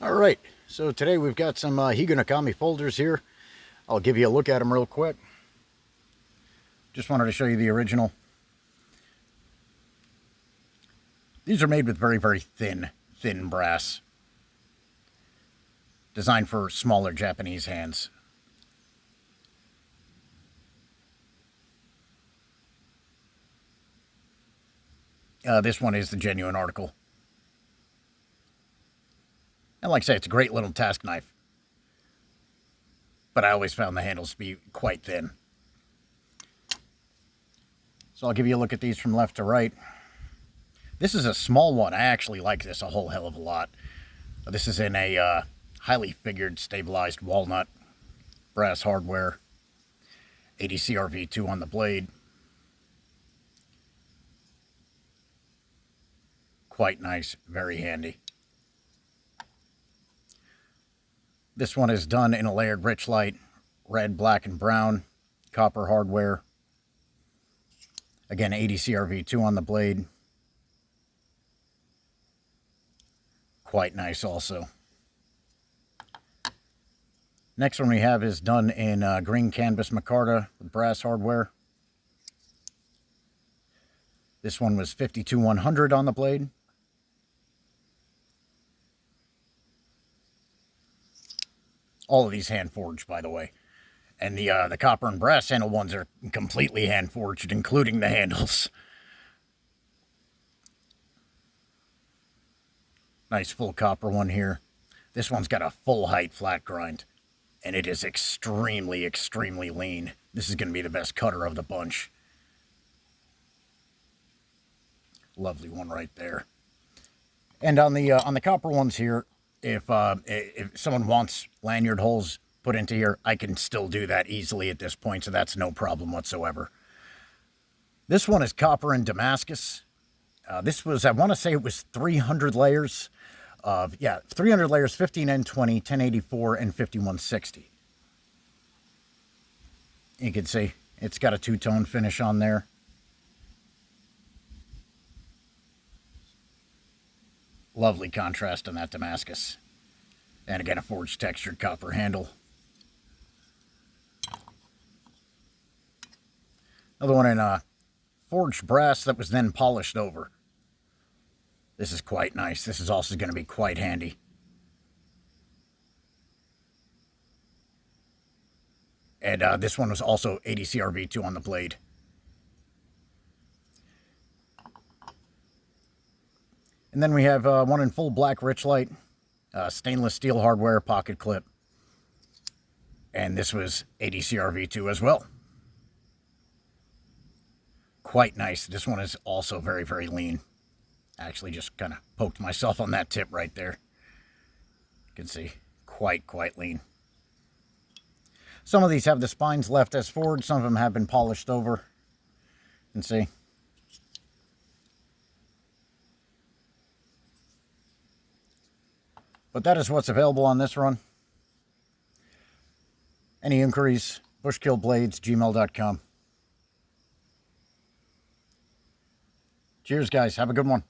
All right, so today we've got some Higonokami folders here. I'll give you a look at them real quick. Just wanted to show you the original. These are made with very thin brass. Designed for smaller Japanese hands. This one is the genuine article. And like I say, it's a great little task knife. But I always found the handles to be quite thin. So I'll give you a look at these from left to right. This is a small one. I actually like this a whole hell of a lot. This is in a highly figured, stabilized walnut, brass hardware, 80 CRV2 on the blade. Quite nice, very handy. This one is done in a layered rich light, red, black, and brown, copper hardware. Again, 80 CRV2 on the blade. Quite nice also. Next one we have is done in green canvas micarta with brass hardware. This one was 52-100 on the blade. All of these hand forged, by the way. And the copper and brass handle ones are completely hand forged, including the handles. Nice full copper one here. This one's got a full height flat grind. And it is extremely lean. This is going to be the best cutter of the bunch. Lovely one right there. And on the copper ones here, if someone wants lanyard holes put into here, I can still do that easily at this point, so that's no problem whatsoever. This one is copper and Damascus. This was, I want to say it was 300 layers of, 300 layers, 15N20, 1084, and 5160. You can see it's got a two-tone finish on there. Lovely contrast on that Damascus. And again, a forged textured copper handle. Another one in forged brass that was then polished over. This is quite nice. This is also going to be quite handy. And this one was also 80 CRV2 on the blade. And then we have one in full black rich light, stainless steel hardware pocket clip. And this was 80 CRV2 as well. Quite nice. This one is also very lean. I actually just kind of poked myself on that tip right there. You can see quite lean. Some of these have the spines left as forged. Some of them have been polished over. You can see. But that is what's available on this run. Any inquiries, bushkillblades@gmail.com. Cheers, guys. Have a good one.